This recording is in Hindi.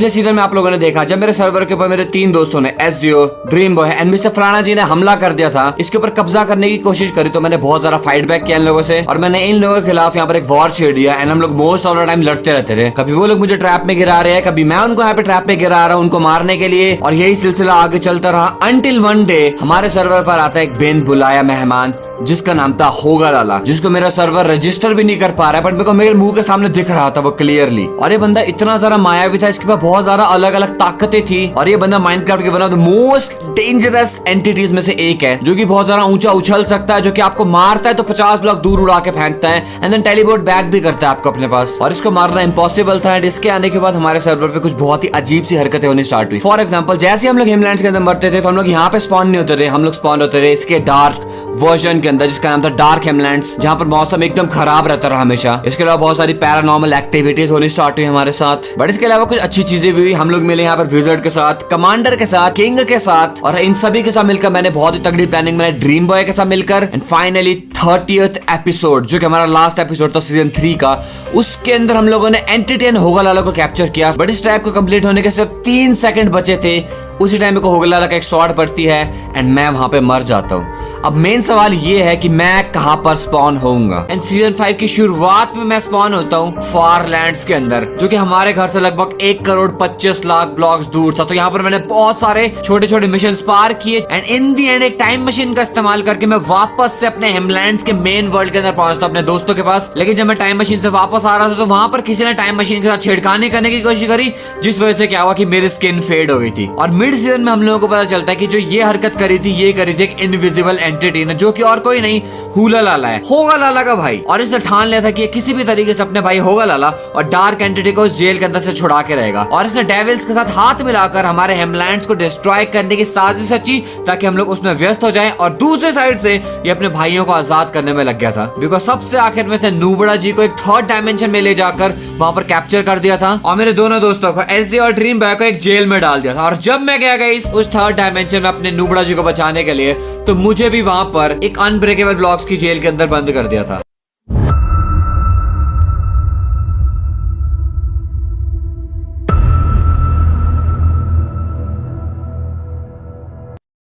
सीजन में आप लोगों ने देखा जब मेरे सर्वर के ऊपर मेरे 3 दोस्तों ने एसजीओ, ड्रीम बॉय एंड मिस्टर फलाना जी ने हमला कर दिया था, इसके ऊपर कब्जा करने की कोशिश करी, तो मैंने बहुत ज्यादा फाइट बैक किया इन लोगों से और मैंने इन लोगों के खिलाफ यहाँ पर एक वॉर छेड़ दिया एंड हम लोग मोस्ट ऑफ द टाइम लड़ते रहते थे। कभी वो लोग मुझे ट्रैप में गिरा रहे हैं, कभी मैं उनको यहाँ पे ट्रैप में गिरा रहा हूँ उनको मारने के लिए, और यही सिलसिला आगे चलता रहा अंटिल वन डे हमारे सर्वर पर आता है एक बिन बुलाया मेहमान जिसका नाम था होगा लाला, जिसको मेरा सर्वर रजिस्टर भी नहीं कर पा रहा है, बट मेरे को मेरे मुंह के सामने दिख रहा था वो क्लियरली। और ये बंदा इतना सारा मायावी था, इसके पास बहुत सारा अलग अलग ताकतें थी, और ये बंदा माइनक्राफ्ट के one of the most dangerous entities में से एक है, जो कि बहुत सारा ऊंचा उछल सकता है, जो कि आपको मारता है तो 50 ब्लॉक दूर उड़ा के फेंकता है एंड देन टेलीपोर्ट बैक भी करता है आपको अपने पास, और इसको मारना इम्पॉसिबल था। एंड इसके आने के बाद हमारे सर्वर पे कुछ बहुत ही अजीब सी हरकतें होनी स्टार्ट हुई। फॉर एग्जाम्पल जैसे हम लोग हिमलैंड्स के अंदर मरते थे तो हम लोग यहाँ पे स्पॉन नहीं होते थे, हम लोग स्पॉन होते थे इसके डार्क वर्जन के अंदर जिसका नाम था डार्क हिमलैंड्स, जहाँ पर मौसम एकदम खराब रहता रहा हमेशा। इसके अलावा बहुत सारी पैरानॉर्मल एक्टिविटीज होनी स्टार्ट हुई हमारे साथ, बट इसके अलावा कुछ अच्छी चीजें भी हुई। हम लोग मिले यहाँ पर विजर्ड के साथ, कमांडर के साथ, किंग के साथ, और इन सभी के साथ मिलकर मैंने बहुत ही तगड़ी प्लानिंग मैंने ड्रीम बॉय के साथ मिलकर, एंड फाइनली 30th एपिसोड जो कि हमारा लास्ट एपिसोड था सीजन 3 का, उसके अंदर हम लोगों ने एंटरटेन होगा लाला को कैप्चर किया। बट इस ट्रैप को कंप्लीट होने के सिर्फ 3 सेकंड बचे थे, उसी टाइम को होगा लाला का एक शॉट पड़ती है एंड मैं वहां पे मर जाता हूँ। अब मेन सवाल ये है कि मैं कहां पर स्पॉन होऊंगा। एंड सीजन 5 की शुरुआत में मैं स्पॉन होता हूँ फारलैंड्स के अंदर, जो कि हमारे घर से लगभग 1,25,00,000 ब्लॉक्स दूर था। तो यहाँ पर मैंने बहुत सारे छोटे छोटे मिशन पार किए एंड इन दी एंड एक टाइम मशीन का इस्तेमाल करके मैं वापस से अपने हिमलैंड्स के मेन वर्ल्ड के अंदर पहुंचता अपने दोस्तों के पास। लेकिन जब मैं टाइम मशीन से वापस आ रहा था तो वहां पर किसी ने टाइम मशीन के साथ छेड़खानी करने की कोशिश करी, जिस वजह से क्या हुआ कि मेरी स्किन फेड हो गई थी। और मिड सीजन में हम लोगों को पता चलता है कि जो ये हरकत करी थी ये करी थी एक इनविजिबल एंटिटी ने, जो कि और कोई नहीं हुला लाला है, होगा लाला का भाई। और इसने ठान लिया था कि किसी भी तरीके से अपने भाई होगा लाला और डार्क एंटिटी को जेल के अंदर से छुड़ा के रहेगा, और इसने डेविल्स के साथ हाथ मिलाकर हमारे हिमलैंड्स को डिस्ट्रॉय करने की साजिश रची ताकि हम लोग उसमें व्यस्त हो जाएं। और दूसरे साइड से ये अपने भाइयों को आजाद करने में लग गया था, बिकॉज सबसे आखिर में से नूबड़ा जी को एक थर्ड डायमेंशन में ले जाकर वहां पर कैप्चर कर दिया था, और मेरे दोनों दोस्तों को एसजे और ड्रीम बॉय को एक जेल में डाल दिया था। और जब मैं गया गाइस उस थर्ड डायमेंशन में अपने नूबड़ा जी को बचाने के लिए, तो मुझे भी वहां पर एक अनब्रेकेबल ब्लॉक्स की जेल के अंदर बंद कर दिया था।